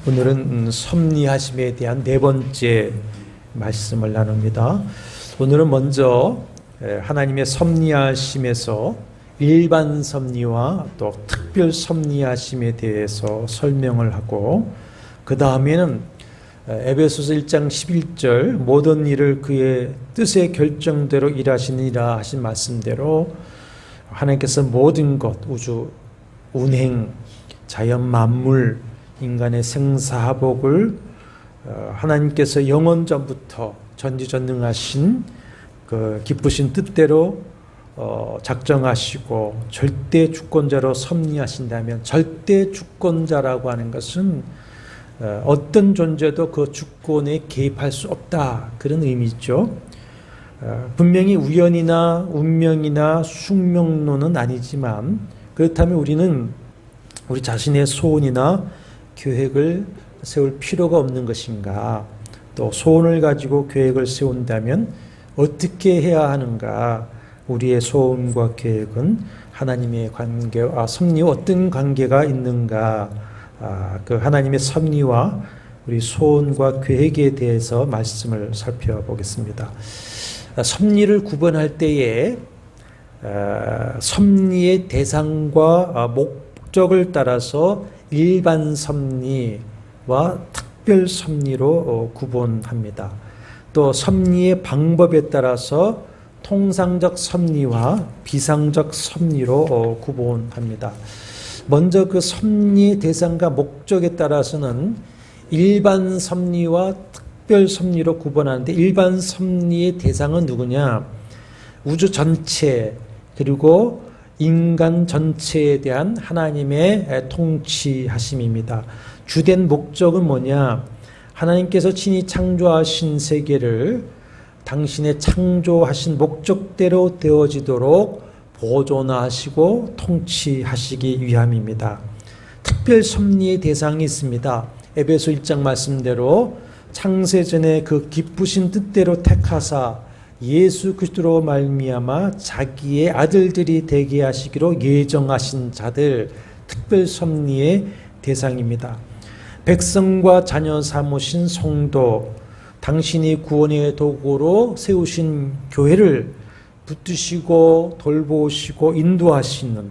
오늘은 섭리하심에 대한 네 번째 말씀을 나눕니다. 오늘은 먼저 하나님의 섭리하심에서 일반 섭리와 또 특별 섭리하심에 대해서 설명을 하고, 그 다음에는 에베소서 1장 11절 모든 일을 그의 뜻의 결정대로 일하시니라 하신 말씀대로 하나님께서 모든 것, 우주, 운행, 자연 만물, 인간의 생사화복을 하나님께서 영원전부터 전지전능하신 그 기쁘신 뜻대로 작정하시고 절대 주권자로 섭리하신다면, 절대 주권자라고 하는 것은 어떤 존재도 그 주권에 개입할 수 없다, 그런 의미죠. 분명히 우연이나 운명이나 숙명론은 아니지만, 그렇다면 우리는 우리 자신의 소원이나 계획을 세울 필요가 없는 것인가? 또 소원을 가지고 계획을 세운다면 어떻게 해야 하는가? 우리의 소원과 계획은 하나님의 관계와 섭리와 어떤 관계가 있는가? 그 하나님의 섭리와 우리 소원과 계획에 대해서 말씀을 살펴보겠습니다. 섭리를 구분할 때에 섭리의 대상과 목적을 따라서 일반 섭리와 특별 섭리로 구분합니다. 또 섭리의 방법에 따라서 통상적 섭리와 비상적 섭리로 구분합니다. 먼저 그 섭리의 대상과 목적에 따라서는 일반 섭리와 특별 섭리로 구분하는데, 일반 섭리의 대상은 누구냐? 우주 전체 그리고 인간 전체에 대한 하나님의 통치하심입니다. 주된 목적은 뭐냐? 하나님께서 친히 창조하신 세계를 당신의 창조하신 목적대로 되어지도록 보존하시고 통치하시기 위함입니다. 특별 섭리의 대상이 있습니다. 에베소 1장 말씀대로 창세전에 그 기쁘신 뜻대로 택하사 예수 그리스도로 말미암아 자기의 아들들이 되게 하시기로 예정하신 자들, 특별 섭리의 대상입니다. 백성과 자녀 삼으신 성도, 당신이 구원의 도구로 세우신 교회를 붙드시고 돌보시고 인도하시는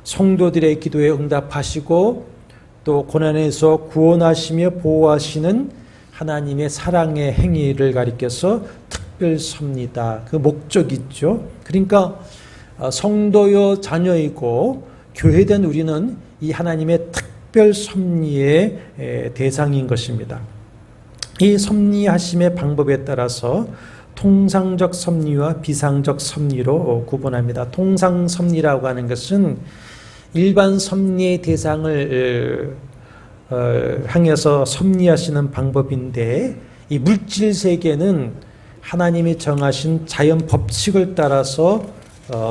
성도들의 기도에 응답하시고 또 고난에서 구원하시며 보호하시는 하나님의 사랑의 행위를 가리켜서 특별 섭리다, 그 목적이죠. 그러니까 성도요 자녀이고 교회된 우리는 이 하나님의 특별 섭리의 대상인 것입니다. 이 섭리하심의 방법에 따라서 통상적 섭리와 비상적 섭리로 구분합니다. 통상 섭리라고 하는 것은 일반 섭리의 대상을 향해서 섭리하시는 방법인데, 이 물질 세계는 하나님이 정하신 자연 법칙을 따라서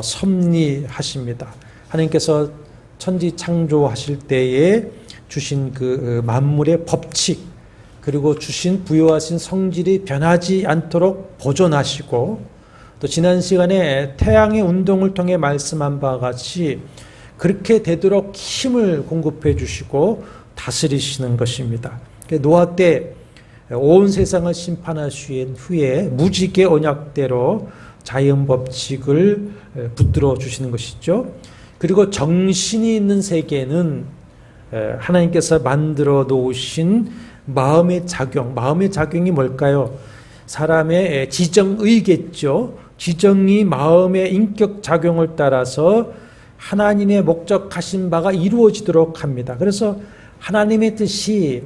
섭리하십니다. 하나님께서 천지 창조하실 때에 주신 그 만물의 법칙, 그리고 주신 부여하신 성질이 변하지 않도록 보존하시고, 또 지난 시간에 태양의 운동을 통해 말씀한 바와 같이 그렇게 되도록 힘을 공급해 주시고 다스리시는 것입니다. 노아 때 온 세상을 심판하신 후에 무지개 언약대로 자연 법칙을 붙들어 주시는 것이죠. 그리고 정신이 있는 세계는 하나님께서 만들어 놓으신 마음의 작용이 뭘까요? 사람의 지정의겠죠. 지정이 마음의 인격 작용을 따라서 하나님의 목적하신 바가 이루어지도록 합니다. 그래서 하나님의 뜻이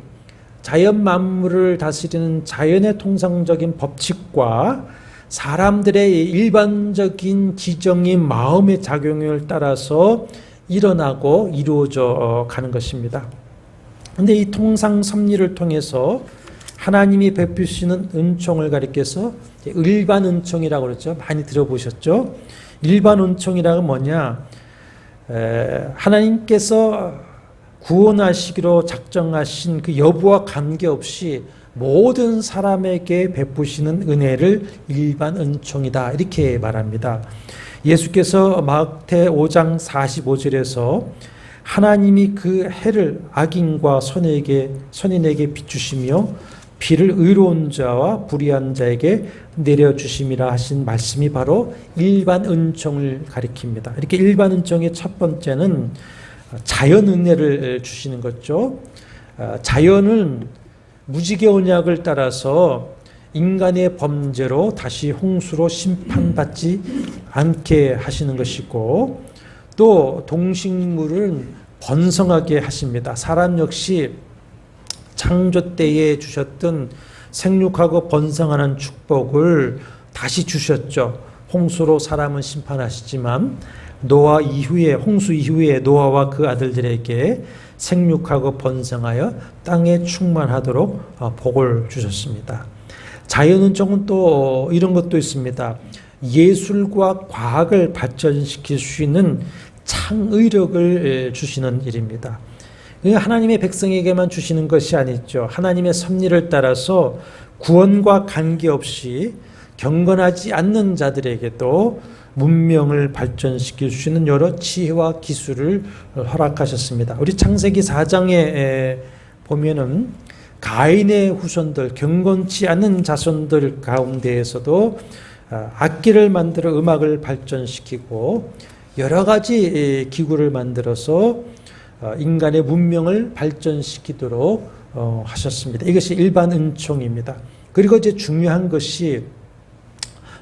자연 만물을 다스리는 자연의 통상적인 법칙과 사람들의 일반적인 지정인 마음의 작용을 따라서 일어나고 이루어져 가는 것입니다. 그런데 이 통상 섭리를 통해서 하나님이 베푸시는 은총을 가리켜서 일반 은총이라고 그러죠. 많이 들어보셨죠? 일반 은총이라고 뭐냐? 하나님께서 구원하시기로 작정하신 그 여부와 관계없이 모든 사람에게 베푸시는 은혜를 일반 은총이다, 이렇게 말합니다. 예수께서 마태 5장 45절에서 하나님이 그 해를 악인과 선인에게 비추시며 비를 의로운 자와 불의한 자에게 내려주심이라 하신 말씀이 바로 일반 은총을 가리킵니다. 이렇게 일반 은총의 첫 번째는 자연 은혜를 주시는 거죠. 자연은 무지개 언약을 따라서 인간의 범죄로 다시 홍수로 심판받지 않게 하시는 것이고, 또 동식물은 번성하게 하십니다. 사람 역시 창조 때에 주셨던 생육하고 번성하는 축복을 다시 주셨죠. 홍수로 사람은 심판하시지만 노아 이후에, 홍수 이후에 노아와 그 아들들에게 생육하고 번성하여 땅에 충만하도록 복을 주셨습니다. 자연은총은 또 이런 것도 있습니다. 예술과 과학을 발전시킬 수 있는 창의력을 주시는 일입니다. 하나님의 백성에게만 주시는 것이 아니죠. 하나님의 섭리를 따라서 구원과 관계없이 경건하지 않는 자들에게도 문명을 발전시킬 수 있는 여러 지혜와 기술을 허락하셨습니다. 우리 창세기 4장에 보면은 가인의 후손들, 경건치 않은 자손들 가운데에서도 악기를 만들어 음악을 발전시키고 여러 가지 기구를 만들어서 인간의 문명을 발전시키도록 하셨습니다. 이것이 일반 은총입니다. 그리고 이제 중요한 것이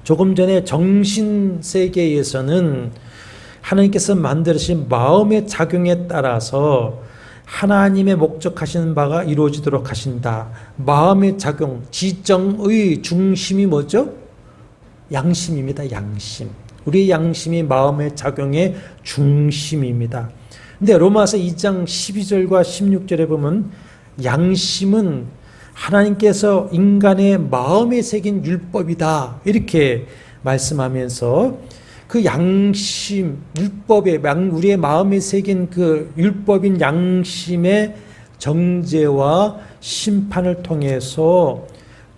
조금 전에 정신 세계에서는 하나님께서 만드신 마음의 작용에 따라서 하나님의 목적하시는 바가 이루어지도록 하신다. 마음의 작용, 지정의 중심이 뭐죠? 양심입니다. 양심. 우리의 양심이 마음의 작용의 중심입니다. 근데 로마서 2장 12절과 16절에 보면 양심은 하나님께서 인간의 마음에 새긴 율법이다. 이렇게 말씀하면서 그 양심, 율법에, 우리의 마음에 새긴 그 율법인 양심의 정죄와 심판을 통해서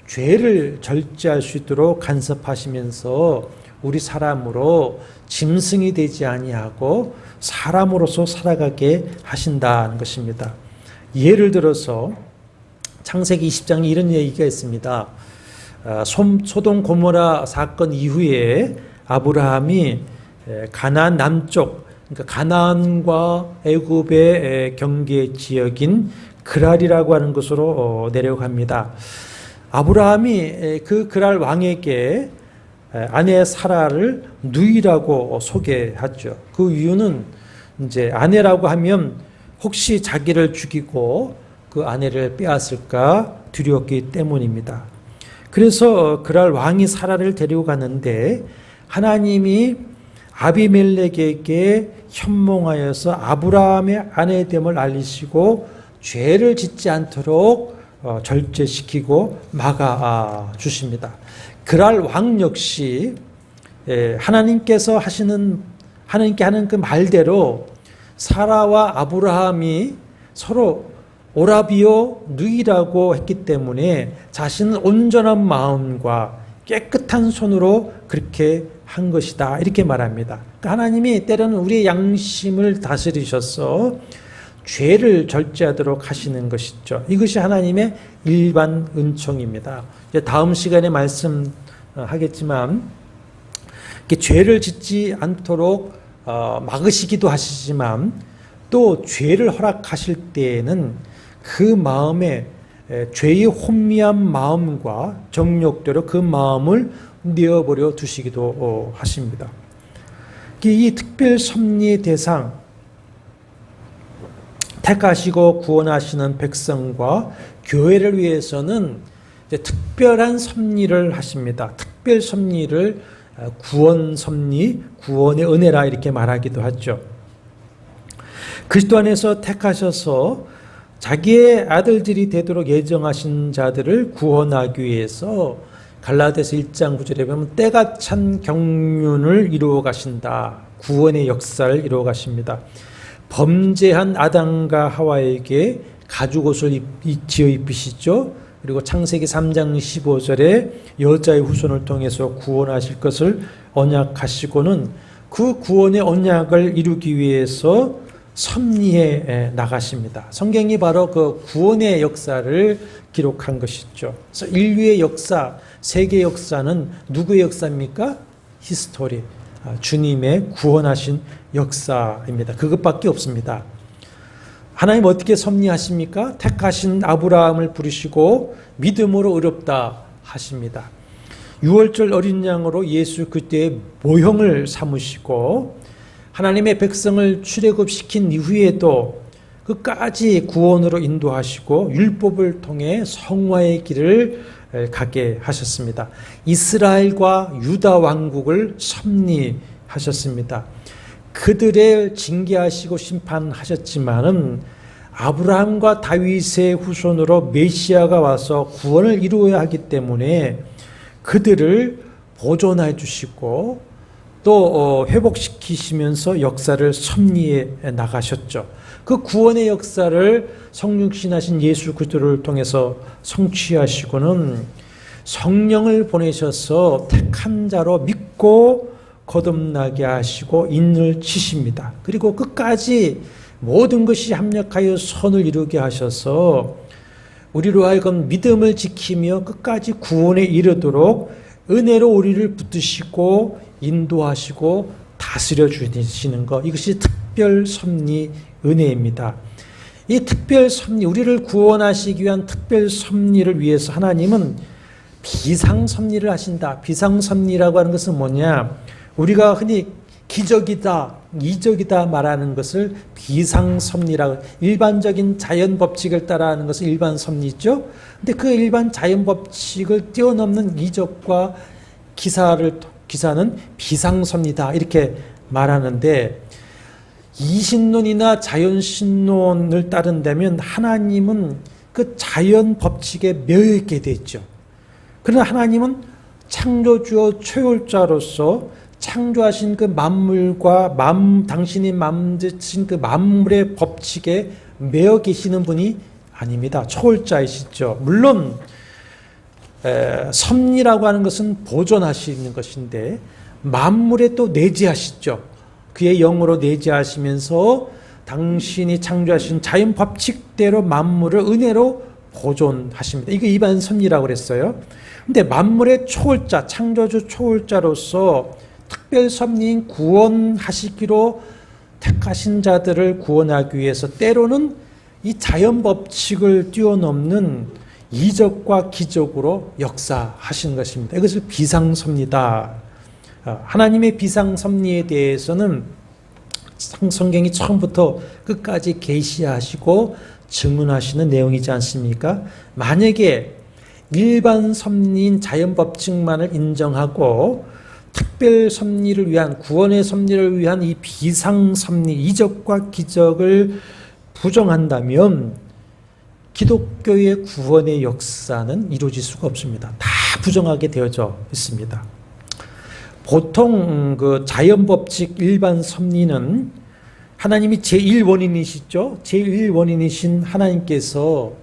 죄를 절제할 수 있도록 간섭하시면서 우리 사람으로 짐승이 되지 아니하고 사람으로서 살아가게 하신다는 것입니다. 예를 들어서 창세기 20장에 이런 얘기가 있습니다. 소돔 고모라 사건 이후에 아브라함이 가나안 남쪽, 그러니까 가나안과 애굽의 경계 지역인 그랄이라고 하는 곳으로 내려갑니다. 아브라함이 그 그랄 왕에게 아내 사라를 누이라고 소개하죠. 그 이유는 이제 아내라고 하면 혹시 자기를 죽이고 그 아내를 빼앗을까 두려웠기 때문입니다. 그래서 그랄 왕이 사라를 데리고 갔는데 하나님이 아비멜렉에게 현몽하여서 아브라함의 아내됨을 알리시고 죄를 짓지 않도록 절제시키고 막아 주십니다. 그랄 왕 역시 하나님께 하는 그 말대로 사라와 아브라함이 서로 오라비오 누이라고 했기 때문에 자신은 온전한 마음과 깨끗한 손으로 그렇게 한 것이다. 이렇게 말합니다. 그러니까 하나님이 때로는 우리의 양심을 다스리셔서 죄를 절제하도록 하시는 것이죠. 이것이 하나님의 일반 은총입니다. 이제 다음 시간에 말씀하겠지만 죄를 짓지 않도록 막으시기도 하시지만 또 죄를 허락하실 때에는 그 마음에 죄의 혼미한 마음과 정욕대로 그 마음을 내어버려 두시기도 하십니다. 이 특별 섭리의 대상, 택하시고 구원하시는 백성과 교회를 위해서는 이제 특별한 섭리를 하십니다. 특별 섭리를 구원 섭리, 구원의 은혜라 이렇게 말하기도 하죠. 그리스도 안에서 택하셔서 자기의 아들들이 되도록 예정하신 자들을 구원하기 위해서 갈라디아서 1장 9절에 보면 때가 찬 경륜을 이루어 가신다. 구원의 역사를 이루어 가십니다. 범죄한 아담과 하와에게 가죽옷을 지어 입히시죠. 그리고 창세기 3장 15절에 여자의 후손을 통해서 구원하실 것을 언약하시고는 그 구원의 언약을 이루기 위해서 섭리해 나가십니다. 성경이 바로 그 구원의 역사를 기록한 것이죠. 그래서 인류의 역사, 세계 역사는 누구의 역사입니까? 히스토리, 주님의 구원하신 역사입니다. 그것밖에 없습니다. 하나님 어떻게 섭리하십니까? 택하신 아브라함을 부르시고 믿음으로 의롭다 하십니다. 유월절 어린 양으로 예수 그때의 모형을 삼으시고 하나님의 백성을 출애굽시킨 이후에도 끝까지 구원으로 인도하시고 율법을 통해 성화의 길을 가게 하셨습니다. 이스라엘과 유다 왕국을 섭리하셨습니다. 그들을 징계하시고 심판하셨지만은 아브라함과 다윗의 후손으로 메시아가 와서 구원을 이루어야 하기 때문에 그들을 보존해 주시고 또 회복시키시면서 역사를 섭리해 나가셨죠. 그 구원의 역사를 성육신하신 예수 그리스도를 통해서 성취하시고는 성령을 보내셔서 택한 자로 믿고 거듭나게 하시고 인을 치십니다. 그리고 끝까지 모든 것이 합력하여 선을 이루게 하셔서 우리로 하여금 믿음을 지키며 끝까지 구원에 이르도록 은혜로 우리를 붙드시고 인도하시고 다스려 주시는 것, 이것이 특별 섭리 은혜입니다. 이 특별 섭리, 우리를 구원하시기 위한 특별 섭리를 위해서 하나님은 비상 섭리를 하신다. 비상 섭리라고 하는 것은 뭐냐? 우리가 흔히 기적이다, 이적이다 말하는 것을 비상 섭리라고, 일반적인 자연 법칙을 따라하는 것은 일반 섭리죠. 근데 그 일반 자연 법칙을 뛰어넘는 이적과 기사는 비상 섭리다 이렇게 말하는데, 이신론이나 자연신론을 따른다면 하나님은 그 자연 법칙에 매여 있게 되죠. 그러나 하나님은 창조주요 초월자로서 창조하신 그 만물과 당신이 만드신 그 만물의 법칙에 매여 계시는 분이 아닙니다. 초월자이시죠. 물론 섭리라고 하는 것은 보존하시는 것인데 만물에 또 내재하시죠. 그의 영으로 내재하시면서 당신이 창조하신 자연 법칙대로 만물을 은혜로 보존하십니다. 이게 일반 섭리라고 그랬어요. 근데 만물의 초월자, 창조주 초월자로서 특별 섭리인 구원하시기로 택하신 자들을 구원하기 위해서 때로는 이 자연 법칙을 뛰어넘는 이적과 기적으로 역사하시는 것입니다. 이것을 비상섭리다. 하나님의 비상섭리에 대해서는 성경이 처음부터 끝까지 계시하시고 증언하시는 내용이지 않습니까? 만약에 일반 섭리인 자연 법칙만을 인정하고 특별 섭리를 위한, 구원의 섭리를 위한 이 비상 섭리, 이적과 기적을 부정한다면 기독교의 구원의 역사는 이루어질 수가 없습니다. 다 부정하게 되어져 있습니다. 보통 그 자연 법칙 일반 섭리는 하나님이 제1원인이시죠. 제1원인이신 하나님께서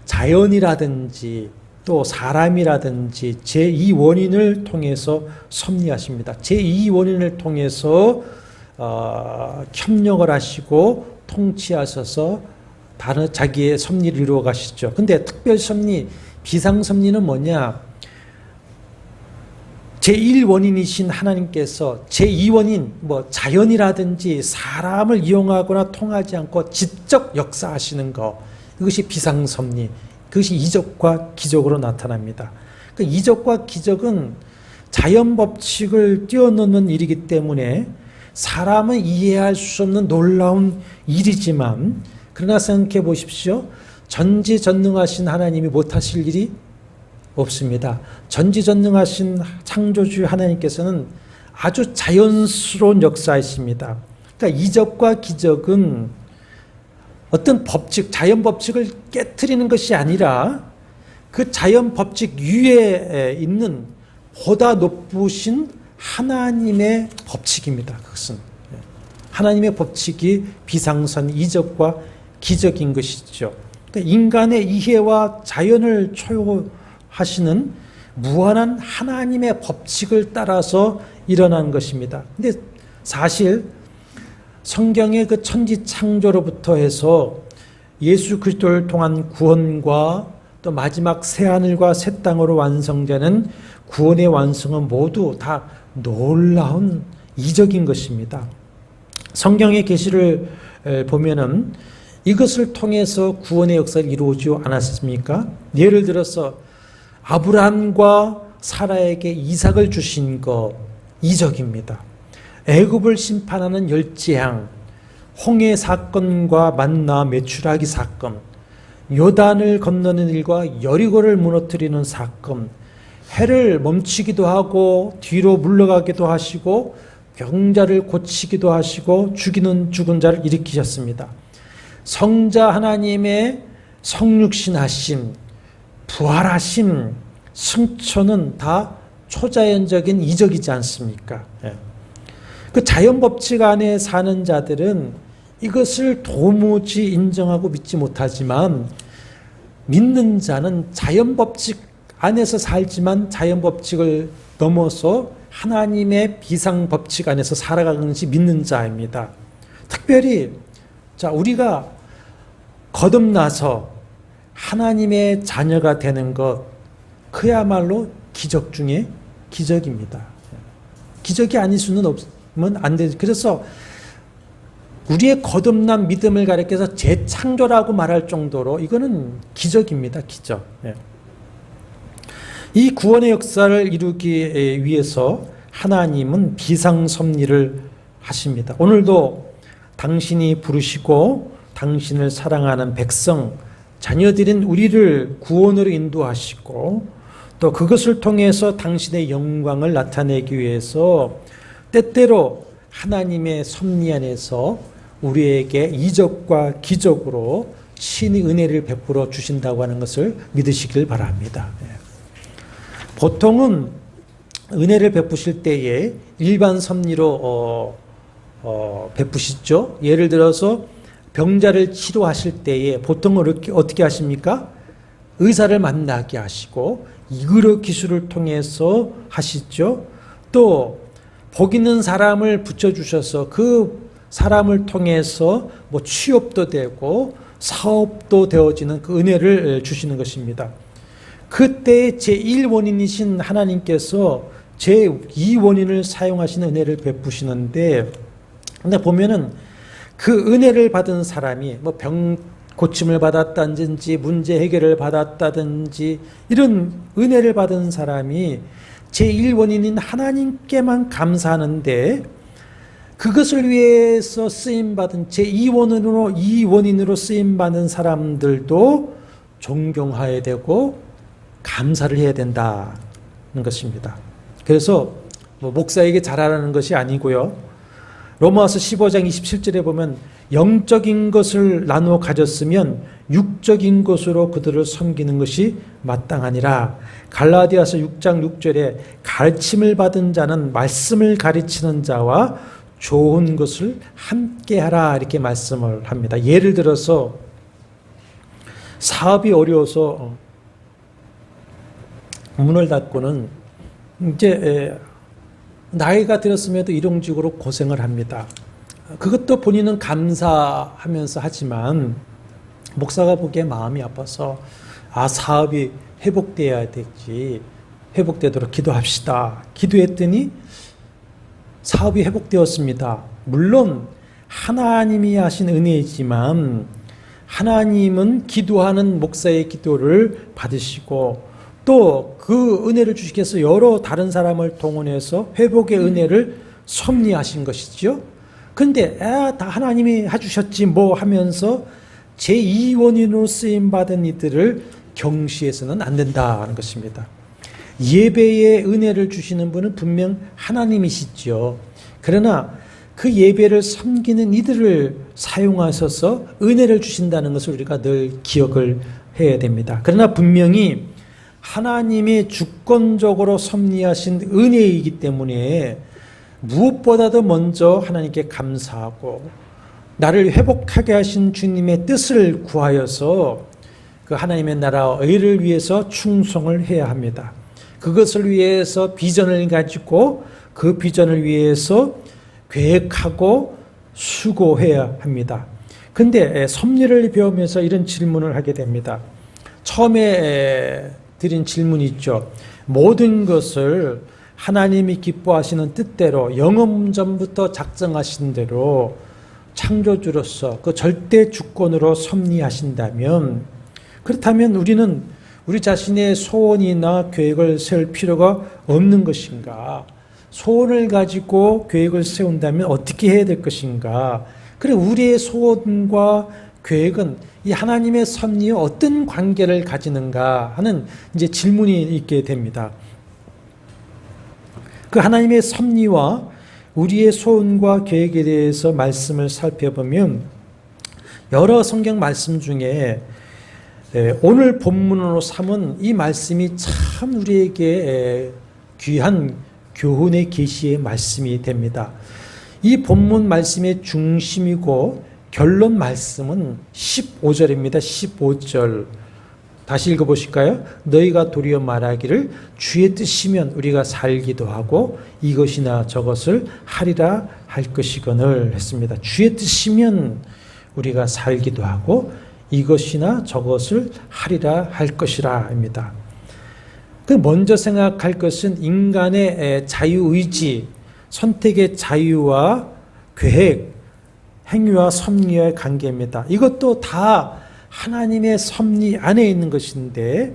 자연이라든지 또 사람이라든지 제2원인을 통해서 섭리하십니다. 제2원인을 통해서 협력을 하시고 통치하셔서 다른 자기의 섭리를 이루어 가시죠. 근데 특별 섭리, 비상 섭리는 뭐냐? 제1원인이신 하나님께서 제2원인, 자연이라든지 사람을 이용하거나 통하지 않고 직접 역사하시는 것, 이것이 비상섭리, 그것이 이적과 기적으로 나타납니다. 그 이적과 기적은 자연 법칙을 뛰어넘는 일이기 때문에 사람은 이해할 수 없는 놀라운 일이지만, 그러나 생각해 보십시오. 전지전능하신 하나님이 못하실 일이 없습니다. 전지전능하신 창조주 하나님께서는 아주 자연스러운 역사이십니다. 그러니까 이적과 기적은 어떤 법칙, 자연 법칙을 깨트리는 것이 아니라 그 자연 법칙 위에 있는 보다 높으신 하나님의 법칙입니다. 그것은 하나님의 법칙이 비상선, 이적과 기적인 것이죠. 그러니까 인간의 이해와 자연을 초월하시는 무한한 하나님의 법칙을 따라서 일어난 것입니다. 근데 사실 성경의 그 천지 창조로부터 해서 예수 그리스도를 통한 구원과 또 마지막 새하늘과 새 땅으로 완성되는 구원의 완성은 모두 다 놀라운 이적인 것입니다. 성경의 계시를 보면은 이것을 통해서 구원의 역사를 이루어지지 않았습니까? 예를 들어서 아브라함과 사라에게 이삭을 주신 것 이적입니다. 애굽을 심판하는 열재앙, 홍해 사건과 만나 메추라기 사건, 요단을 건너는 일과 여리고를 무너뜨리는 사건, 해를 멈추기도 하고 뒤로 물러가기도 하시고 병자를 고치기도 하시고 죽은 자를 일으키셨습니다. 성자 하나님의 성육신하심, 부활하심, 승천은 다 초자연적인 이적이지 않습니까? 그 자연법칙 안에 사는 자들은 이것을 도무지 인정하고 믿지 못하지만 믿는 자는 자연법칙 안에서 살지만 자연법칙을 넘어서 하나님의 비상법칙 안에서 살아가는 것이 믿는 자입니다. 특별히 우리가 거듭나서 하나님의 자녀가 되는 것, 그야말로 기적 중에 기적입니다. 기적이 아닐 수는 없으면 안 되죠. 그래서 우리의 거듭난 믿음을 가리켜서 재창조라고 말할 정도로 이거는 기적입니다. 기적. 이 구원의 역사를 이루기 위해서 하나님은 비상섭리를 하십니다. 오늘도 당신이 부르시고 당신을 사랑하는 백성, 자녀들인 우리를 구원으로 인도하시고 또 그것을 통해서 당신의 영광을 나타내기 위해서 때때로 하나님의 섭리 안에서 우리에게 이적과 기적으로 신의 은혜를 베풀어 주신다고 하는 것을 믿으시길 바랍니다. 보통은 은혜를 베푸실 때에 일반 섭리로 베푸시죠. 예를 들어서 병자를 치료하실 때에 보통 어떻게 하십니까? 의사를 만나게 하시고 의료 기술을 통해서 하시죠. 또 복 있는 사람을 붙여주셔서 그 사람을 통해서 취업도 되고 사업도 되어지는 그 은혜를 주시는 것입니다. 그때 제1원인이신 하나님께서 제2원인을 사용하시는 은혜를 베푸시는데, 근데 보면은 그 은혜를 받은 사람이 병 고침을 받았다든지 문제 해결을 받았다든지 이런 은혜를 받은 사람이 제1원인인 하나님께만 감사하는데 그것을 위해서 쓰임받은 제2원인으로 쓰임받는 사람들도 존경해야 되고 감사를 해야 된다는 것입니다. 그래서 목사에게 잘하라는 것이 아니고요. 로마서 15장 27절에 보면 영적인 것을 나누어 가졌으면 육적인 것으로 그들을 섬기는 것이 마땅하니라. 갈라디아서 6장 6절에 가르침을 받은 자는 말씀을 가르치는 자와 좋은 것을 함께하라 이렇게 말씀을 합니다. 예를 들어서 사업이 어려워서 문을 닫고는 이제 나이가 들었음에도 일용직으로 고생을 합니다. 그것도 본인은 감사하면서 하지만 목사가 보기에 마음이 아파서 사업이 회복돼야 되지, 회복되도록 기도합시다. 기도했더니 사업이 회복되었습니다. 물론 하나님이 하신 은혜이지만 하나님은 기도하는 목사의 기도를 받으시고 또 그 은혜를 주시기 위해서 여러 다른 사람을 동원해서 회복의 은혜를 섭리하신 것이죠. 그런데 다 하나님이 해주셨지 뭐 하면서 제2원인으로 쓰임받은 이들을 경시해서는 안 된다는 것입니다. 예배의 은혜를 주시는 분은 분명 하나님이시죠. 그러나 그 예배를 섬기는 이들을 사용하셔서 은혜를 주신다는 것을 우리가 늘 기억을 해야 됩니다. 그러나 분명히 하나님이 주권적으로 섭리하신 은혜이기 때문에 무엇보다도 먼저 하나님께 감사하고 나를 회복하게 하신 주님의 뜻을 구하여서 그 하나님의 나라와 의를 위해서 충성을 해야 합니다. 그것을 위해서 비전을 가지고 그 비전을 위해서 계획하고 수고해야 합니다. 근데 섭리를 배우면서 이런 질문을 하게 됩니다. 처음에 드린 질문이 있죠. 모든 것을 하나님이 기뻐하시는 뜻대로 영음전부터 작정하신 대로 창조주로서 그 절대 주권으로 섭리하신다면, 그렇다면 우리는 우리 자신의 소원이나 계획을 세울 필요가 없는 것인가? 소원을 가지고 계획을 세운다면 어떻게 해야 될 것인가? 그래, 우리의 소원과 계획은 이 하나님의 섭리와 어떤 관계를 가지는가 하는 이제 질문이 있게 됩니다. 그 하나님의 섭리와 우리의 소원과 계획에 대해서 말씀을 살펴보면 여러 성경 말씀 중에 오늘 본문으로 삼은 이 말씀이 참 우리에게 귀한 교훈의 계시의 말씀이 됩니다. 이 본문 말씀의 중심이고 결론 말씀은 15절입니다. 15절 다시 읽어보실까요? 너희가 도리어 말하기를 주의 뜻이면 우리가 살기도 하고 이것이나 저것을 하리라 할 것이거늘 했습니다. 주의 뜻이면 우리가 살기도 하고 이것이나 저것을 하리라 할 것이라 입니다. 그 먼저 생각할 것은 인간의 자유의지, 선택의 자유와 계획, 행위와 섭리의 관계입니다. 이것도 다 하나님의 섭리 안에 있는 것인데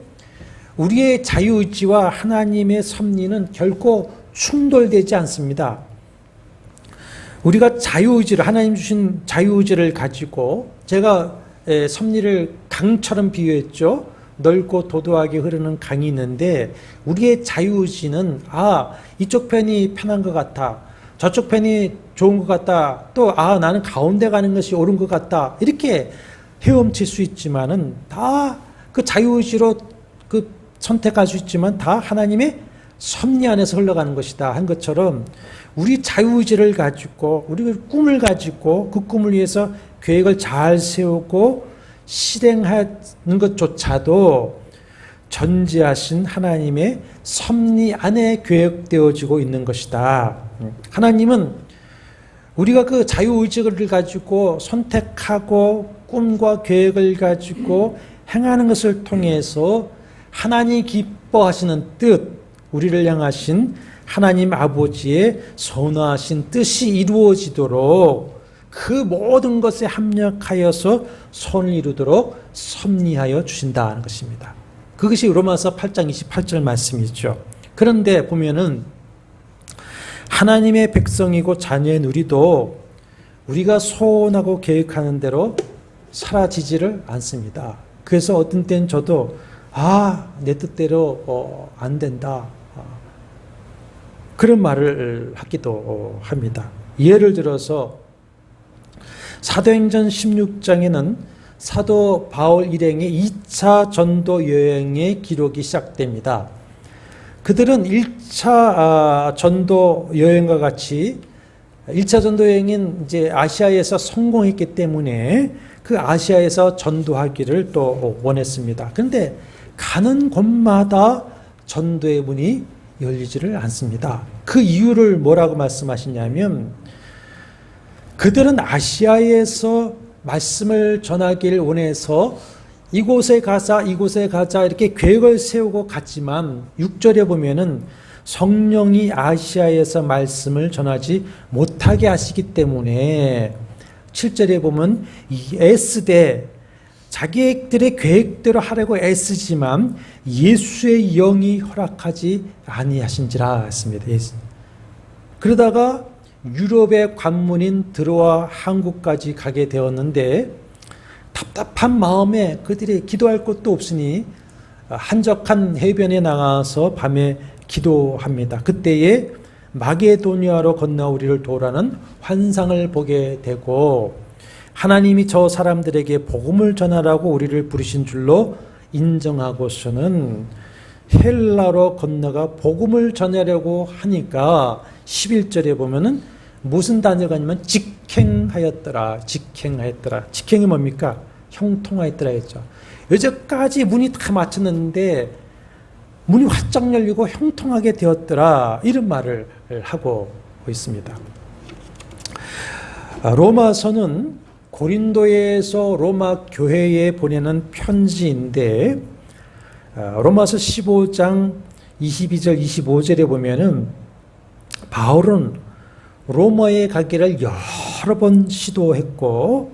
우리의 자유의지와 하나님의 섭리는 결코 충돌되지 않습니다. 우리가 자유의지를, 하나님 주신 자유의지를 가지고, 제가 섭리를 강처럼 비유했죠. 넓고 도도하게 흐르는 강이 있는데 우리의 자유의지는 이쪽 편이 편한 것 같아, 저쪽 편이 좋은 것 같다, 또 나는 가운데 가는 것이 옳은 것 같다, 이렇게 헤엄칠 수 있지만은 다 그 자유의지로 그 선택할 수 있지만 다 하나님의 섭리 안에서 흘러가는 것이다 한 것처럼 우리 자유의지를 가지고, 우리 꿈을 가지고 그 꿈을 위해서 계획을 잘 세우고 실행하는 것조차도 전지하신 하나님의 섭리 안에 계획되어지고 있는 것이다. 하나님은 우리가 그 자유의지를 가지고 선택하고 꿈과 계획을 가지고 행하는 것을 통해서 하나님이 기뻐하시는 뜻, 우리를 향하신 하나님 아버지의 선하신 뜻이 이루어지도록 그 모든 것에 합력하여서 선을 이루도록 섭리하여 주신다는 것입니다. 그것이 로마서 8장 28절 말씀이죠. 그런데 보면은 하나님의 백성이고 자녀인 우리도 우리가 소원하고 계획하는 대로 사라지지를 않습니다. 그래서 어떤 때는 저도 내 뜻대로 안 된다, 그런 말을 하기도 합니다. 예를 들어서 사도행전 16장에는 사도 바울 일행의 2차 전도 여행의 기록이 시작됩니다. 그들은 1차 전도 여행과 같이 1차 전도 여행인 이제 아시아에서 성공했기 때문에 그 아시아에서 전도하기를 또 원했습니다. 그런데 가는 곳마다 전도의 문이 열리지를 않습니다. 그 이유를 뭐라고 말씀하시냐면 그들은 아시아에서 말씀을 전하기를 원해서 이곳에 가자 이렇게 계획을 세우고 갔지만 6절에 보면은 성령이 아시아에서 말씀을 전하지 못하게 하시기 때문에 7절에 보면 애쓰되 자기들의 계획대로 하려고 애쓰지만 예수의 영이 허락하지 아니하신지라 했습니다. 그러다가 유럽의 관문인 드로아 항구까지 가게 되었는데 답답한 마음에 그들이 기도할 곳도 없으니 한적한 해변에 나가서 밤에 기도합니다. 그때에 마게도니아로 건너 우리를 도우라는 환상을 보게 되고 하나님이 저 사람들에게 복음을 전하라고 우리를 부르신 줄로 인정하고서는 헬라로 건너가 복음을 전하려고 하니까 11절에 보면은 무슨 단어가 아니면 직행하였더라. 직행이 뭡니까? 형통하였더라 했죠. 여기까지 문이 다 맞췄는데 문이 활짝 열리고 형통하게 되었더라, 이런 말을 하고 있습니다. 로마서는 고린도에서 로마 교회에 보내는 편지인데 로마서 15장 22절 25절에 보면은 바울은 로마에 가기를 여러 번 시도했고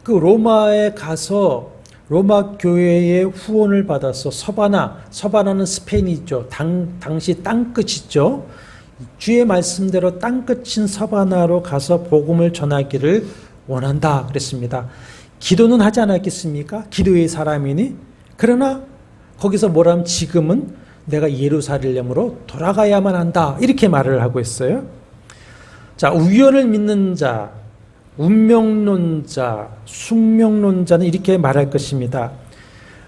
그 로마에 가서 로마 교회의 후원을 받아서 서바나는 스페인이죠. 당시 땅끝이죠. 주의 말씀대로 땅끝인 서바나로 가서 복음을 전하기를 원한다 그랬습니다. 기도는 하지 않았겠습니까? 기도의 사람이니. 그러나 거기서 뭐라면 지금은 내가 예루살렘으로 돌아가야만 한다 이렇게 말을 하고 있어요. 자, 우연을 믿는 자, 운명론자, 숙명론자는 이렇게 말할 것입니다.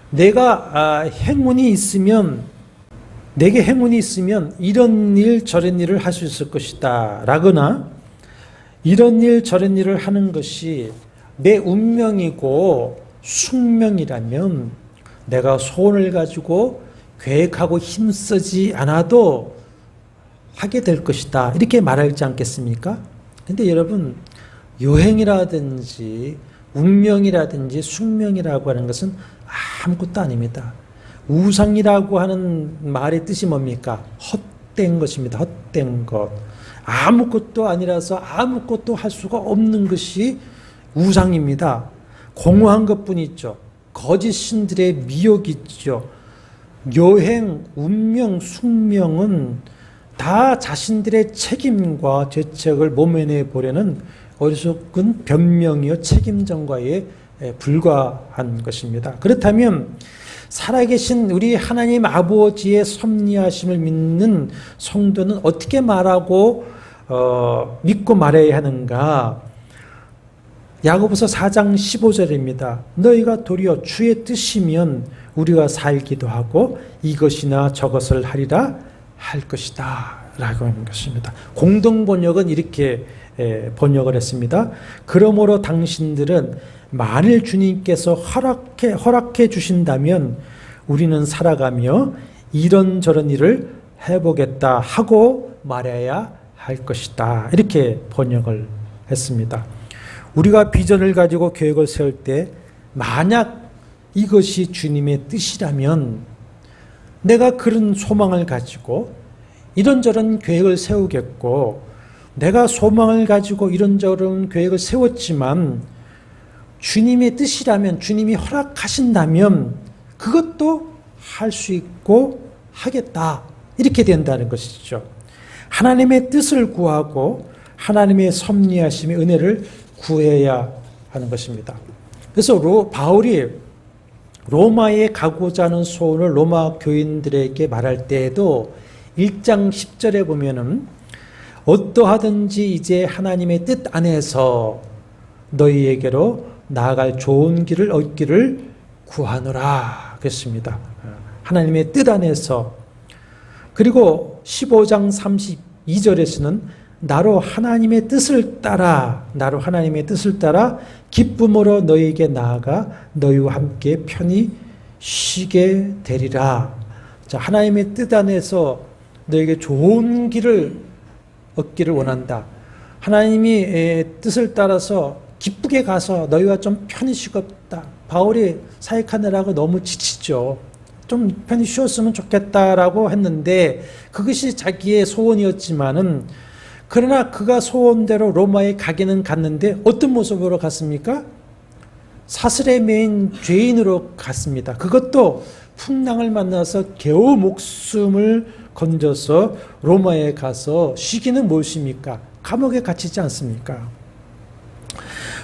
내가 내게 행운이 있으면 이런 일 저런 일을 할 수 있을 것이다 라거나 이런 일 저런 일을 하는 것이 내 운명이고 숙명이라면 내가 소원을 가지고 계획하고 힘쓰지 않아도 하게 될 것이다 이렇게 말하지 않겠습니까? 근데 여러분 여행이라든지 운명이라든지 숙명이라고 하는 것은 아무것도 아닙니다. 우상이라고 하는 말의 뜻이 뭡니까? 헛된 것입니다. 헛된 것. 아무것도 아니라서 아무것도 할 수가 없는 것이 우상입니다. 공허한 것뿐이죠. 거짓 신들의 미혹이죠. 여행, 운명, 숙명은 다 자신들의 책임과 죄책을 모면해 보려는 어리석은 변명이요 책임전가에 불과한 것입니다. 그렇다면 살아계신 우리 하나님 아버지의 섭리하심을 믿는 성도는 어떻게 말하고 믿고 말해야 하는가? 야고보서 4장 15절입니다. 너희가 도리어 주의 뜻이면 우리가 살기도 하고 이것이나 저것을 하리라 할 것이다 라고 하는 것입니다. 공동번역은 이렇게 번역을 했습니다. 그러므로 당신들은 만일 주님께서 허락해 주신다면 우리는 살아가며 이런저런 일을 해보겠다 하고 말해야 할 것이다. 이렇게 번역을 했습니다. 우리가 비전을 가지고 계획을 세울 때 만약 이것이 주님의 뜻이라면 내가 그런 소망을 가지고 이런저런 계획을 세우겠고 내가 소망을 가지고 이런저런 계획을 세웠지만 주님의 뜻이라면 주님이 허락하신다면 그것도 할 수 있고 하겠다 이렇게 된다는 것이죠. 하나님의 뜻을 구하고 하나님의 섭리하심의 은혜를 구해야 하는 것입니다. 그래서 바울이 로마에 가고자 하는 소원을 로마 교인들에게 말할 때에도 1장 10절에 보면은 어떠하든지 이제 하나님의 뜻 안에서 너희에게로 나아갈 좋은 길을 얻기를 구하노라 그랬습니다. 하나님의 뜻 안에서. 그리고 15장 32절에서는 나로 하나님의 뜻을 따라 기쁨으로 너희에게 나아가 너희와 함께 편히 쉬게 되리라. 자, 하나님의 뜻 안에서 너에게 좋은 길을 얻기를 원한다. 하나님이 뜻을 따라서 기쁘게 가서 너희와 좀 편히 쉬겠다. 바울이 사역하느라고 너무 지치죠. 좀 편히 쉬었으면 좋겠다라고 했는데 그것이 자기의 소원이었지만은 그러나 그가 소원대로 로마에 가기는 갔는데 어떤 모습으로 갔습니까? 사슬에 매인 죄인으로 갔습니다. 그것도 풍랑을 만나서 겨우 목숨을 건져서 로마에 가서 쉬기는 무엇입니까? 감옥에 갇히지 않습니까?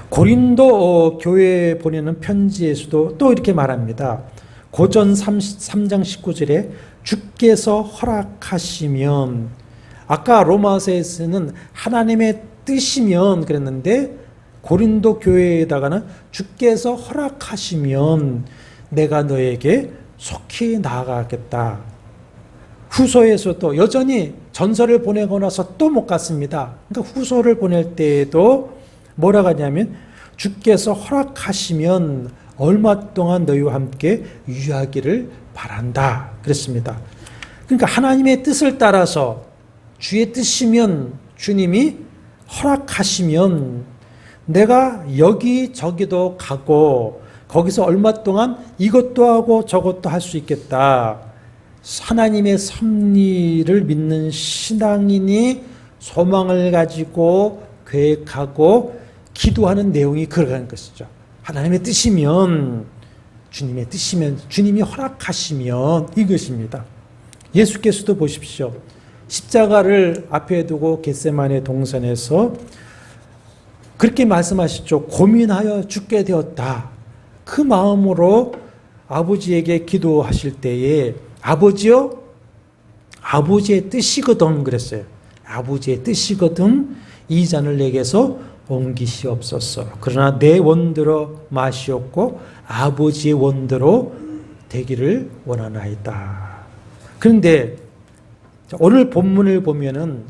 고린도 교회에 보내는 편지에서도 또 이렇게 말합니다. 고전 3장 19절에 주께서 허락하시면, 아까 로마서에서는 하나님의 뜻이면 그랬는데 고린도 교회에다가는 주께서 허락하시면 내가 너에게 속히 나아가겠다. 후서에서도 여전히 전서를 보내고 나서 또 못 갔습니다. 그러니까 후서를 보낼 때에도 뭐라고 하냐면 주께서 허락하시면 얼마 동안 너희와 함께 유하기를 바란다 그랬습니다. 그러니까 하나님의 뜻을 따라서 주의 뜻이면 주님이 허락하시면 내가 여기저기도 가고 거기서 얼마 동안 이것도 하고 저것도 할 수 있겠다. 하나님의 섭리를 믿는 신앙인이 소망을 가지고 계획하고 기도하는 내용이 그러는 것이죠. 하나님의 뜻이면, 주님의 뜻이면, 주님이 허락하시면 이것입니다. 예수께서도 보십시오. 십자가를 앞에 두고 겟세마네 동산에서 그렇게 말씀하시죠. 고민하여 죽게 되었다. 그 마음으로 아버지에게 기도하실 때에 아버지요, 아버지의 뜻이거든 그랬어요. 아버지의 뜻이거든 이 잔을 내게서 옮기시옵소서. 그러나 내 원대로 마시옵고 아버지의 원대로 되기를 원하나이다. 그런데 오늘 본문을 보면은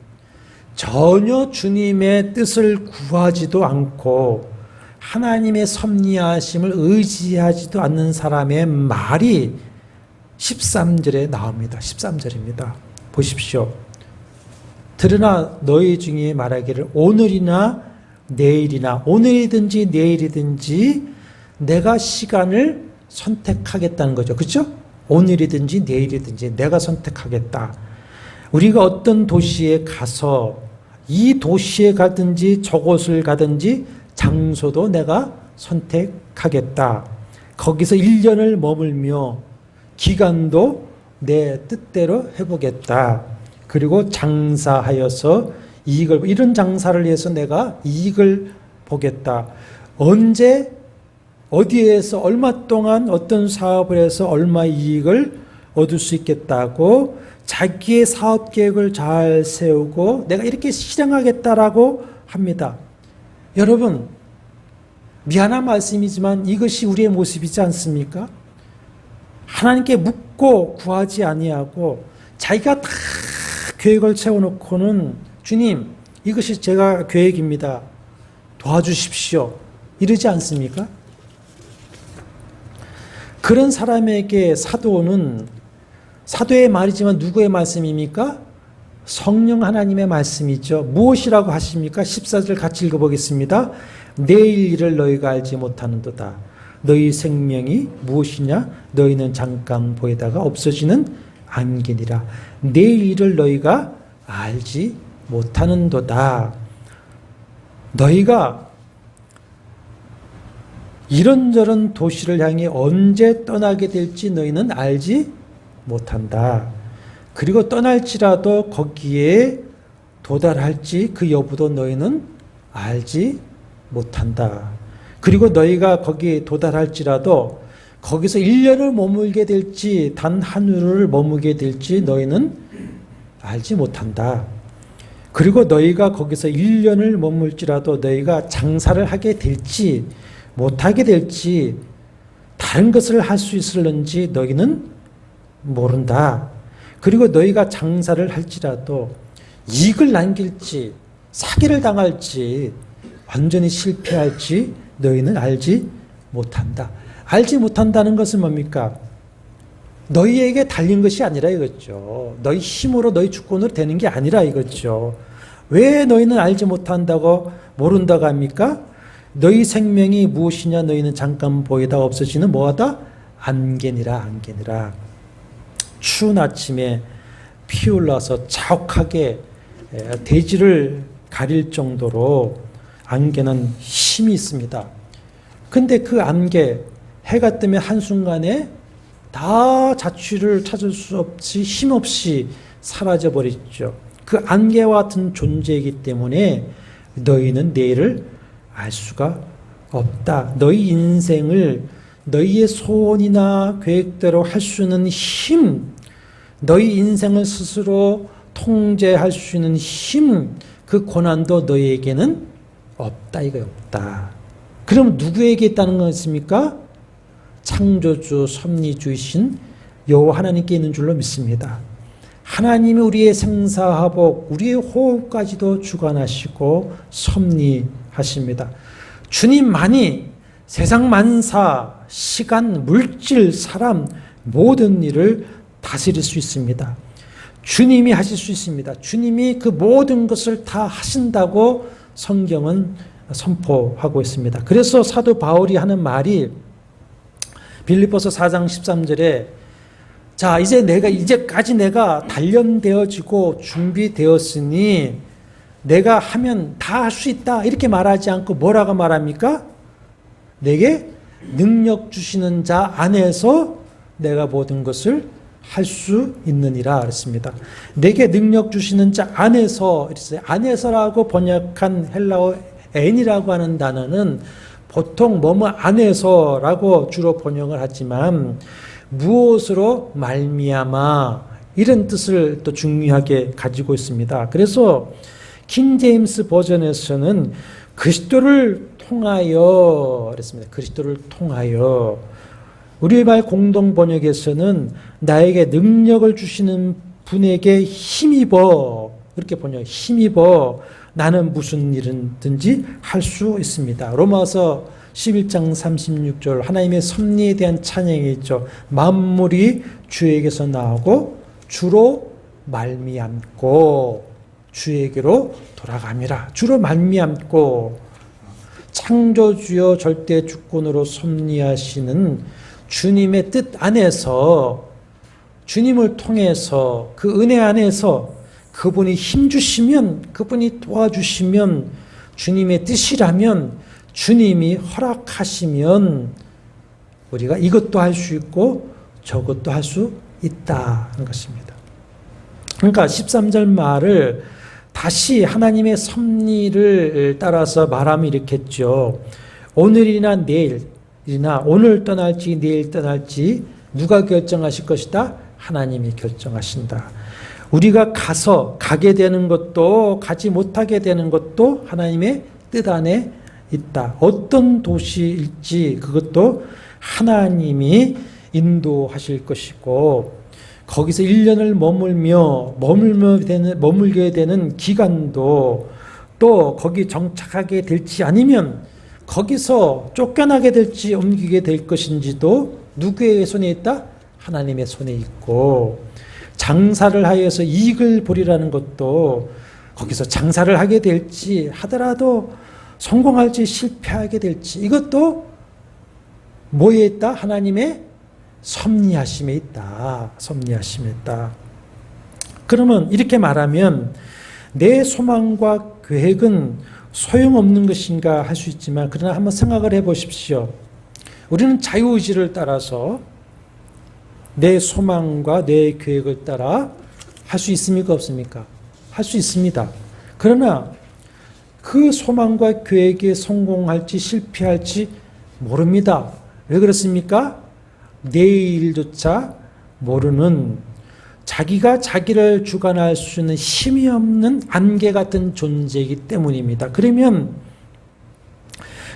전혀 주님의 뜻을 구하지도 않고 하나님의 섭리하심을 의지하지도 않는 사람의 말이 13절에 나옵니다. 13절입니다. 보십시오. 들으나 너희 중에 말하기를 오늘이나 내일이나 오늘이든지 내일이든지 내가 시간을 선택하겠다는 거죠. 그렇죠? 오늘이든지 내일이든지 내가 선택하겠다. 우리가 어떤 도시에 가서 이 도시에 가든지 저곳을 가든지 장소도 내가 선택하겠다. 거기서 1년을 머물며 기간도 내 뜻대로 해보겠다. 그리고 장사하여서 이익을, 이런 장사를 위해서 내가 이익을 보겠다. 언제 어디에서 얼마 동안 어떤 사업을 해서 얼마 이익을 얻을 수 있겠다고 자기의 사업 계획을 잘 세우고 내가 이렇게 실행하겠다라고 합니다. 여러분, 미안한 말씀이지만 이것이 우리의 모습이지 않습니까? 하나님께 묻고 구하지 아니하고 자기가 다 계획을 세워놓고는 주님, 이것이 제가 계획입니다. 도와주십시오. 이러지 않습니까? 그런 사람에게 사도는 사도의 말이지만 누구의 말씀입니까? 성령 하나님의 말씀이죠. 무엇이라고 하십니까? 14절 같이 읽어보겠습니다. 내일 일을 너희가 알지 못하는도다. 너희 생명이 무엇이냐? 너희는 잠깐 보이다가 없어지는 안개니라. 내일 일을 너희가 알지 못하는도다. 너희가 이런저런 도시를 향해 언제 떠나게 될지 너희는 알지 못한다. 그리고 떠날지라도 거기에 도달할지 그 여부도 너희는 알지 못한다. 그리고 너희가 거기에 도달할지라도 거기서 1년을 머물게 될지 단 하루를 머물게 될지 너희는 알지 못한다. 그리고 너희가 거기서 1년을 머물지라도 너희가 장사를 하게 될지 못하게 될지 다른 것을 할 수 있을는지 너희는 모른다. 그리고 너희가 장사를 할지라도 이익을 남길지 사기를 당할지 완전히 실패할지 너희는 알지 못한다. 알지 못한다는 것은 뭡니까? 너희에게 달린 것이 아니라 이거죠. 너희 힘으로 너희 주권으로 되는 게 아니라 이거죠. 왜 너희는 알지 못한다고 모른다고 합니까? 너희 생명이 무엇이냐? 너희는 잠깐 보이다 없어지는 뭐하다? 안개니라. 안개니라. 추운 아침에 피 올라서 자욱하게 대지를 가릴 정도로 안개는 힘이 있습니다. 근데 그 안개, 해가 뜨면 한순간에 다 자취를 찾을 수 없이 힘없이 사라져버리죠. 그 안개와 같은 존재이기 때문에 너희는 내일을 알 수가 없다. 너희 인생을 너희의 소원이나 계획대로 할 수 있는 힘, 너희 인생을 스스로 통제할 수 있는 힘, 그 권한도 너희에게는 없다. 이거 없다. 그럼 누구에게 있다는 것입니까? 창조주, 섭리주이신 여호와 하나님께 있는 줄로 믿습니다. 하나님이 우리의 생사화복, 우리의 호흡까지도 주관하시고 섭리하십니다. 주님만이 세상 만사, 시간, 물질, 사람 모든 일을 다스릴 수 있습니다. 주님이 하실 수 있습니다. 주님이 그 모든 것을 다 하신다고 성경은 선포하고 있습니다. 그래서 사도 바울이 하는 말이 빌립보서 4장 13절에 자, 이제까지 내가 단련되어지고 준비되었으니 내가 하면 다 할 수 있다. 이렇게 말하지 않고 뭐라고 말합니까? 내게 능력 주시는 자 안에서 내가 모든 것을 할 수 있느니라 그랬습니다. 내게 능력 주시는 자 안에서, 안에서라고 번역한 헬라어 엔이라고 하는 단어는 보통 뭐뭐 안에서라고 주로 번역을 하지만 무엇으로 말미암아 이런 뜻을 또 중요하게 가지고 있습니다. 그래서 킹 제임스 버전에서는 그리스도를 통하여 그랬습니다. 그리스도를 통하여. 우리말 공동 번역에서는 나에게 능력을 주시는 분에게 힘입어 이렇게 번역. 힘입어 나는 무슨 일이든지 할 수 있습니다. 로마서 11장 36절 하나님의 섭리에 대한 찬양이 있죠. 만물이 주에게서 나오고 주로 말미암고 주에게로 돌아갑니다. 주로 말미암고 창조주여 절대 주권으로 섭리하시는 주님의 뜻 안에서 주님을 통해서 그 은혜 안에서 그분이 힘주시면 그분이 도와주시면 주님의 뜻이라면 주님이 허락하시면 우리가 이것도 할 수 있고 저것도 할 수 있다는 것입니다. 그러니까 13절 말을 다시 하나님의 섭리를 따라서 말하면 이렇겠죠. 오늘이나 내일이나 오늘 떠날지 내일 떠날지 누가 결정하실 것이다? 하나님이 결정하신다. 우리가 가게 되는 것도 가지 못하게 되는 것도 하나님의 뜻 안에 있다. 어떤 도시일지 그것도 하나님이 인도하실 것이고 거기서 1년을 머물게 되는 기간도 또 거기 정착하게 될지 아니면 거기서 쫓겨나게 될지 옮기게 될 것인지도 누구의 손에 있다? 하나님의 손에 있고 장사를 하여서 이익을 보리라는 것도 거기서 장사를 하게 될지 하더라도 성공할지 실패하게 될지 이것도 뭐에 있다? 하나님의 섭리하심에 있다. 섭리하심에 있다. 그러면 이렇게 말하면 내 소망과 계획은 소용없는 것인가 할 수 있지만 그러나 한번 생각을 해보십시오. 우리는 자유의지를 따라서 내 소망과 내 계획을 따라 할 수 있습니까? 없습니까? 할 수 있습니다. 그러나 그 소망과 계획에 성공할지 실패할지 모릅니다. 왜 그렇습니까? 내일조차 모르는 자기가 자기를 주관할 수 있는 힘이 없는 안개 같은 존재이기 때문입니다. 그러면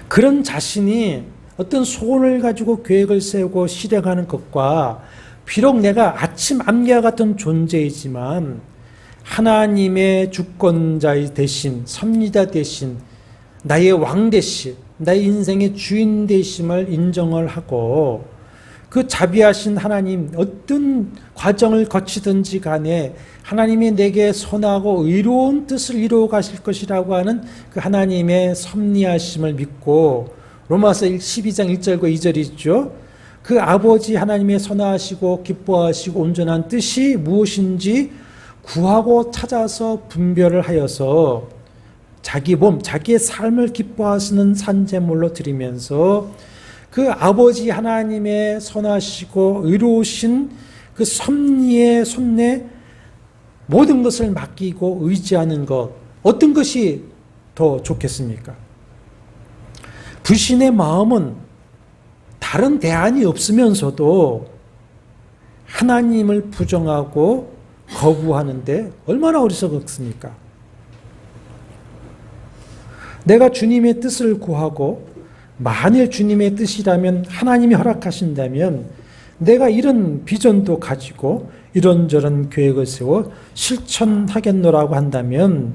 그런 자신이 어떤 소원을 가지고 계획을 세우고 실행하는 것과 비록 내가 아침 안개와 같은 존재이지만 하나님의 주권자 대신 섭리자 대신 나의 왕 대신 나의 인생의 주인 되심을 인정을 하고 그 자비하신 하나님 어떤 과정을 거치든지 간에 하나님이 내게 선하고 의로운 뜻을 이루어 가실 것이라고 하는 그 하나님의 섭리하심을 믿고 로마서 12장 1절과 2절이 있죠. 그 아버지 하나님의 선하시고 기뻐하시고 온전한 뜻이 무엇인지 구하고 찾아서 분별을 하여서 자기 몸, 자기의 삶을 기뻐하시는 산제물로 드리면서 그 아버지 하나님의 선하시고 의로우신 그 섭리의 손에 모든 것을 맡기고 의지하는 것, 어떤 것이 더 좋겠습니까? 불신의 마음은 다른 대안이 없으면서도 하나님을 부정하고 거부하는데 얼마나 어리석었습니까? 내가 주님의 뜻을 구하고 만일 주님의 뜻이라면 하나님이 허락하신다면 내가 이런 비전도 가지고 이런저런 계획을 세워 실천하겠노라고 한다면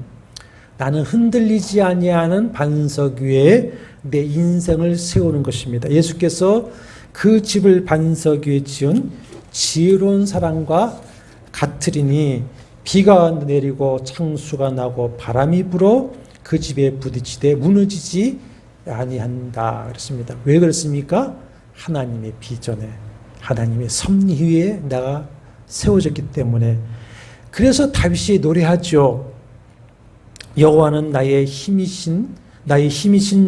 나는 흔들리지 아니하는 반석 위에 내 인생을 세우는 것입니다. 예수께서 그 집을 반석 위에 지은 지혜로운 사람과 같으리니 비가 내리고 창수가 나고 바람이 불어 그 집에 부딪히되 무너지지 아니한다 그랬습니다. 왜 그렇습니까? 하나님의 비전에, 하나님의 섭리 위에 내가 세워졌기 때문에. 그래서 다윗이 노래하죠. 여호와는 나의 힘이신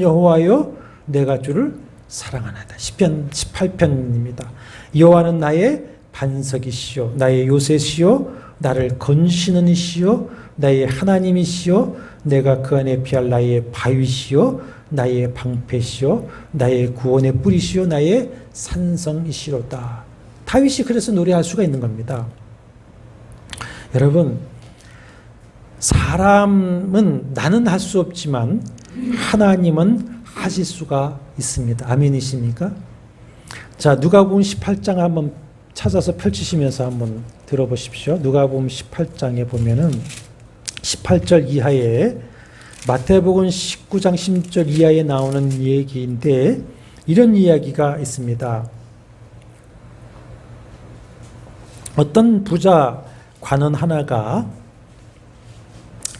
여호와여 내가 주를 사랑하나이다. 시편 18편입니다. 여호와는 나의 반석이시요 나의 요새시요 나를 건지시는 이시요 나의 하나님이시요 내가 그 안에 피할 나의 바위시요 나의 방패시요 나의 구원의 뿌리시요 나의 산성이시로다. 다윗이 그래서 노래할 수가 있는 겁니다. 여러분, 사람은 나는 할 수 없지만 하나님은 하실 수가 있습니다. 아멘이십니까? 자, 누가복음 18장 한번 찾아서 펼치시면서 한번 들어보십시오. 누가복음 18장에 보면은 18절 이하에, 마태복음 19장 10절 이하에 나오는 얘기인데 이런 이야기가 있습니다. 어떤 부자 관원 하나가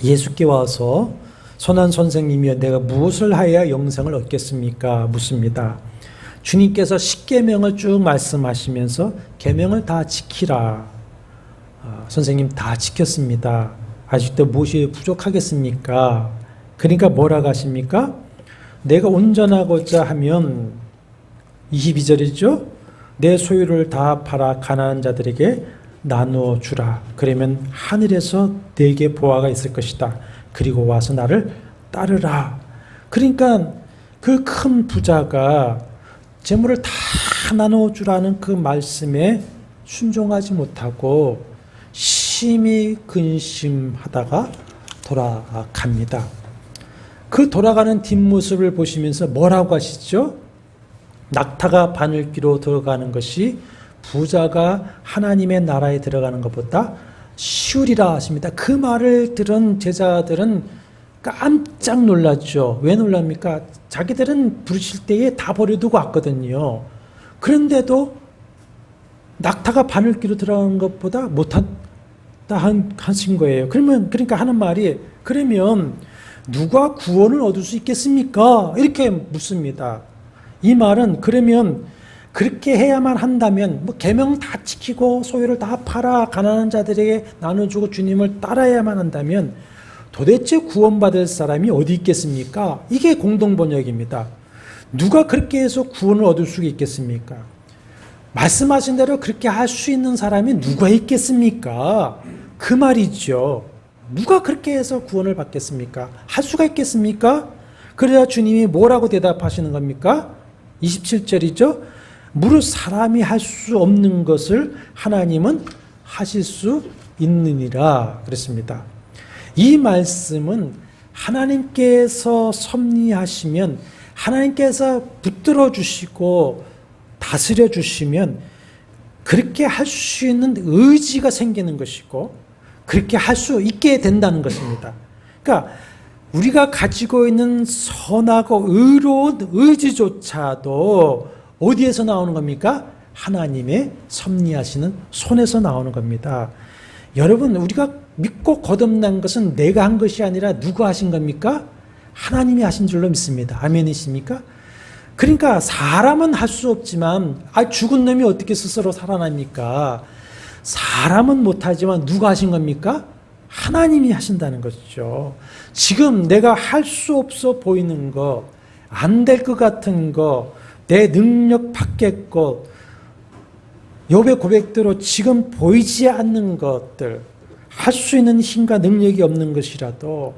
예수께 와서 선한 선생님이여 내가 무엇을 하여야 영생을 얻겠습니까? 묻습니다. 주님께서 10계명을 쭉 말씀하시면서 계명을 다 지키라. 선생님 다 지켰습니다. 아직도 무엇이 부족하겠습니까? 그러니까 뭐라고 하십니까? 내가 온전하고자 하면 22절이죠. 내 소유를 다 팔아 가난한 자들에게 나누어 주라. 그러면 하늘에서 내게 보화가 있을 것이다. 그리고 와서 나를 따르라. 그러니까 그 큰 부자가 재물을 다 나누어 주라는 그 말씀에 순종하지 못하고 심히 근심하다가 돌아갑니다. 그 돌아가는 뒷모습을 보시면서 뭐라고 하시죠? 낙타가 바늘귀로 들어가는 것이 부자가 하나님의 나라에 들어가는 것보다 쉬우리라 하십니다. 그 말을 들은 제자들은 깜짝 놀랐죠. 왜 놀랍니까? 자기들은 부르실 때에 다 버려두고 왔거든요. 그런데도 낙타가 바늘귀로 들어가는 것보다 못하다 하신 거예요. 그러니까 하는 말이, 그러면 누가 구원을 얻을 수 있겠습니까? 이렇게 묻습니다. 이 말은, 그러면 그렇게 해야만 한다면 뭐 계명 다 지키고 소유를 다 팔아 가난한 자들에게 나눠주고 주님을 따라야만 한다면 도대체 구원받을 사람이 어디 있겠습니까? 이게 공동번역입니다. 누가 그렇게 해서 구원을 얻을 수 있겠습니까? 말씀하신 대로 그렇게 할 수 있는 사람이 누가 있겠습니까? 그 말이죠. 누가 그렇게 해서 구원을 받겠습니까? 할 수가 있겠습니까? 그래야 주님이 뭐라고 대답하시는 겁니까? 27절이죠. 무릇 사람이 할 수 없는 것을 하나님은 하실 수 있느니라 그랬습니다. 이 말씀은 하나님께서 섭리하시면, 하나님께서 붙들어 주시고 다스려 주시면 그렇게 할 수 있는 의지가 생기는 것이고 그렇게 할 수 있게 된다는 것입니다. 그러니까 우리가 가지고 있는 선하고 의로운 의지조차도 어디에서 나오는 겁니까? 하나님의 섭리하시는 손에서 나오는 겁니다. 여러분, 우리가 믿고 거듭난 것은 내가 한 것이 아니라 누가 하신 겁니까? 하나님이 하신 줄로 믿습니다. 아멘이십니까? 그러니까 사람은 할 수 없지만 죽은 놈이 어떻게 스스로 살아납니까? 사람은 못하지만 누가 하신 겁니까? 하나님이 하신다는 것이죠. 지금 내가 할 수 없어 보이는 거, 안 될 것 같은 거, 내 능력 밖의 것, 욥의 고백대로 지금 보이지 않는 것들, 할 수 있는 힘과 능력이 없는 것이라도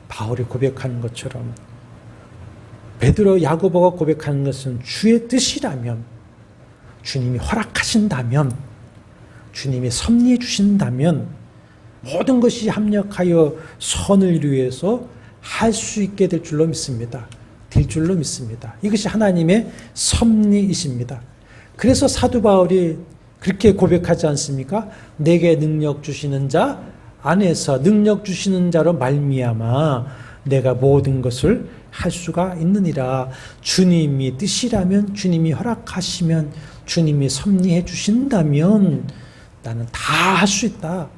바울이 고백하는 것처럼, 베드로, 야고보가 고백하는 것은 주의 뜻이라면, 주님이 허락하신다면, 주님이 섭리해 주신다면 모든 것이 합력하여 선을 위해서 할 수 있게 될 줄로 믿습니다. 될 줄로 믿습니다. 이것이 하나님의 섭리이십니다. 그래서 사도 바울이 그렇게 고백하지 않습니까? 내게 능력 주시는 자 안에서, 능력 주시는 자로 말미암아 내가 모든 것을 할 수가 있느니라. 주님이 뜻이라면, 주님이 허락하시면, 주님이 섭리해 주신다면 나는 다 할 수 있다.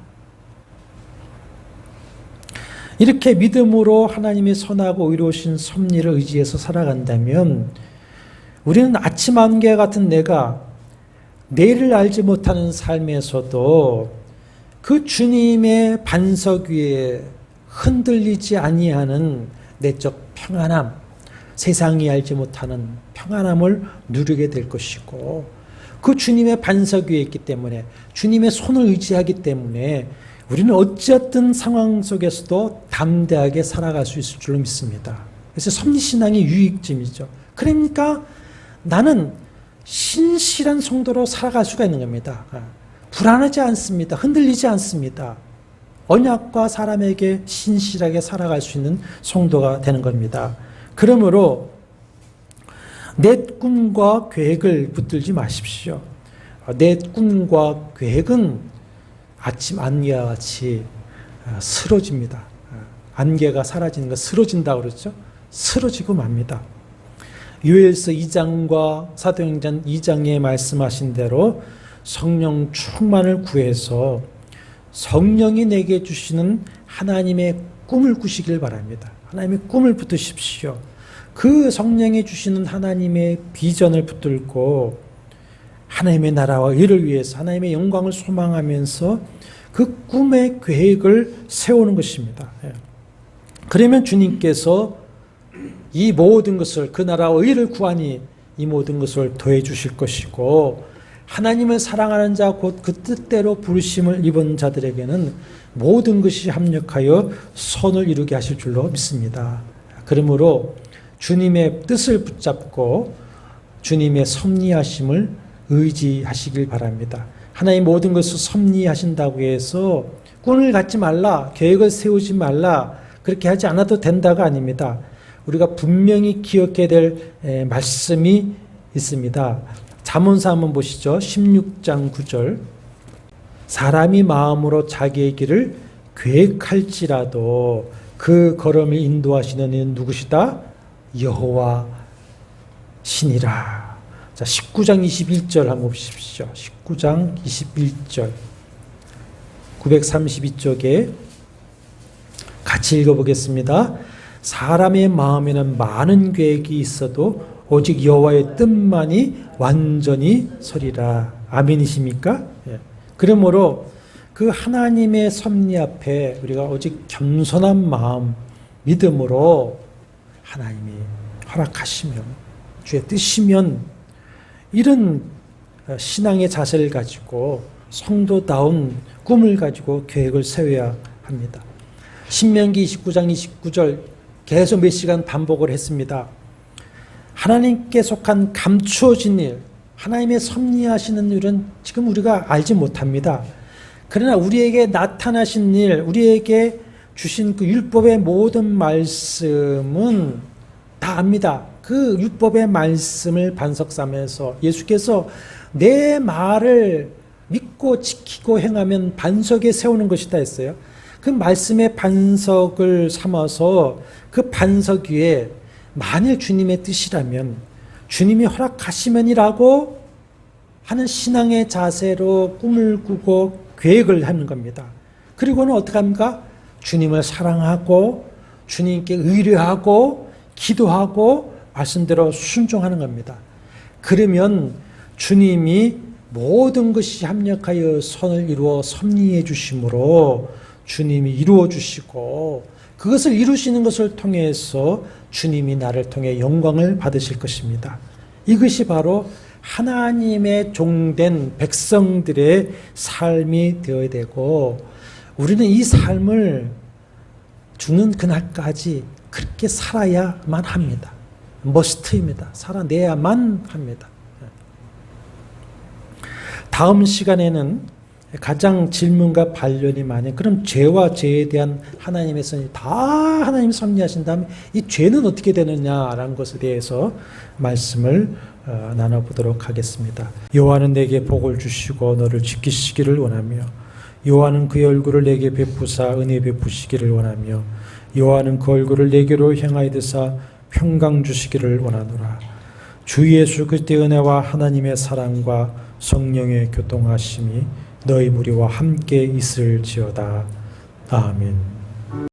이렇게 믿음으로 하나님의 선하고 의로우신 섭리를 의지해서 살아간다면 우리는 아침 안개 같은 내가 내일을 알지 못하는 삶에서도 그 주님의 반석 위에 흔들리지 아니하는 내적 평안함, 세상이 알지 못하는 평안함을 누리게 될 것이고, 그 주님의 반석 위에 있기 때문에, 주님의 손을 의지하기 때문에 우리는 어찌어떤 상황 속에서도 담대하게 살아갈 수 있을 줄로 믿습니다. 그래서 섭리신앙의 유익점이죠. 그러니까 나는 신실한 성도로 살아갈 수가 있는 겁니다. 불안하지 않습니다. 흔들리지 않습니다. 언약과 사람에게 신실하게 살아갈 수 있는 성도가 되는 겁니다. 그러므로 내 꿈과 계획을 붙들지 마십시오. 내 꿈과 계획은 아침 안개와 같이 쓰러집니다. 안개가 사라지는 거 쓰러진다고 그러죠. 쓰러지고 맙니다. 요엘서 2장과 사도행전 2장에 말씀하신 대로 성령 충만을 구해서 성령이 내게 주시는 하나님의 꿈을 꾸시길 바랍니다. 하나님의 꿈을 붙드십시오. 그 성령이 주시는 하나님의 비전을 붙들고 하나님의 나라와 의를 위해서 하나님의 영광을 소망하면서 그 꿈의 계획을 세우는 것입니다. 그러면 주님께서 이 모든 것을, 그 나라와 의를 구하니 이 모든 것을 더해 주실 것이고, 하나님을 사랑하는 자 곧 그 뜻대로 부르심을 입은 자들에게는 모든 것이 합력하여 선을 이루게 하실 줄로 믿습니다. 그러므로 주님의 뜻을 붙잡고 주님의 섭리하심을 의지하시길 바랍니다. 하나님 모든 것을 섭리하신다고 해서 꿈을 갖지 말라, 계획을 세우지 말라, 그렇게 하지 않아도 된다가 아닙니다. 우리가 분명히 기억해야 될 말씀이 있습니다. 잠언서 한번 보시죠. 16장 9절. 사람이 마음으로 자기의 길을 계획할지라도 그 걸음을 인도하시는 이는 누구시다? 여호와 신이라. 자, 19장 21절 한번 보십시오. 19장 21절. 932쪽에 같이 읽어보겠습니다. 사람의 마음에는 많은 계획이 있어도 오직 여호와의 뜻만이 완전히 서리라. 아멘이십니까? 예. 그러므로 그 하나님의 섭리 앞에 우리가 오직 겸손한 마음, 믿음으로 하나님이 허락하시면, 주의 뜻이면 이런 신앙의 자세를 가지고 성도다운 꿈을 가지고 계획을 세워야 합니다. 신명기 29장 29절 계속 몇 시간 반복을 했습니다. 하나님께 속한 감추어진 일, 하나님의 섭리하시는 일은 지금 우리가 알지 못합니다. 그러나 우리에게 나타나신 일, 우리에게 주신 그 율법의 모든 말씀은 다 압니다. 그 율법의 말씀을 반석 삼아서 예수께서 내 말을 믿고 지키고 행하면 반석에 세우는 것이다 했어요. 그 말씀의 반석을 삼아서 그 반석 위에 만일 주님의 뜻이라면, 주님이 허락하시면이라고 하는 신앙의 자세로 꿈을 꾸고 계획을 하는 겁니다. 그리고는 어떻게 합니까? 주님을 사랑하고 주님께 의뢰하고 기도하고 말씀대로 순종하는 겁니다. 그러면 주님이 모든 것이 합력하여 선을 이루어 섭리해 주심으로 주님이 이루어 주시고, 그것을 이루시는 것을 통해서 주님이 나를 통해 영광을 받으실 것입니다. 이것이 바로 하나님의 종된 백성들의 삶이 되어야 되고, 우리는 이 삶을 죽는 그날까지 그렇게 살아야만 합니다. 머스트입니다. 살아내야만 합니다. 다음 시간에는 가장 질문과 반론이 많은, 그럼 죄와 죄에 대한 하나님의 선이 다 하나님이 섭리하신다면 이 죄는 어떻게 되느냐라는 것에 대해서 말씀을 나눠보도록 하겠습니다. 여호와는 내게 복을 주시고 너를 지키시기를 원하며, 여호와는 그의 얼굴을 내게 베푸사 은혜 베푸시기를 원하며, 여호와는 그 얼굴을 내게로 향하여 드사 평강 주시기를 원하노라. 주 예수 그리스도의 은혜와 하나님의 사랑과 성령의 교통하심이 너희 무리와 함께 있을지어다. 아멘.